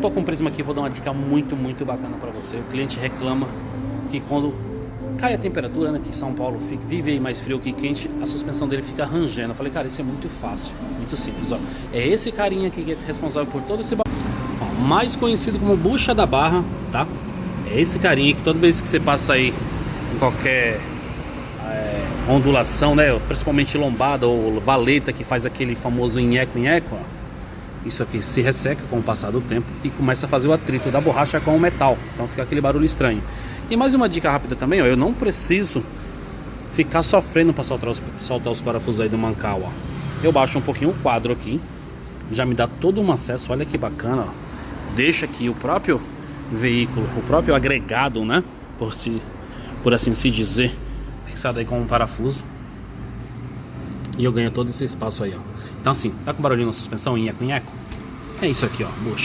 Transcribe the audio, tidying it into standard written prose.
tô com o Prisma aqui, vou dar uma dica muito bacana para você. O cliente reclama que quando cai a temperatura, né, que em São Paulo vive aí mais frio que quente, a suspensão dele fica rangendo. Eu falei, cara, isso é muito fácil, muito simples, ó. É esse carinha aqui que é responsável por todo esse mais conhecido como bucha da barra, tá? É esse carinha que toda vez que você passa aí em qualquer ondulação, né, principalmente lombada ou valeta, que faz aquele famoso nheco-nheco, ó, isso aqui se resseca com o passar do tempo e começa a fazer o atrito da borracha com o metal, então fica aquele barulho estranho. E mais uma dica rápida também, ó, eu não preciso ficar sofrendo para soltar os parafusos aí do mancal, ó. Eu baixo um pouquinho o quadro aqui, já me dá todo um acesso, olha que bacana, ó. Deixa aqui o próprio veículo, o próprio agregado, né, por assim se dizer, fixado aí com um parafuso. E eu ganho todo esse espaço aí, ó. Então assim, tá com barulhinho na suspensão, nheco-nheco? É isso aqui, ó, bucha.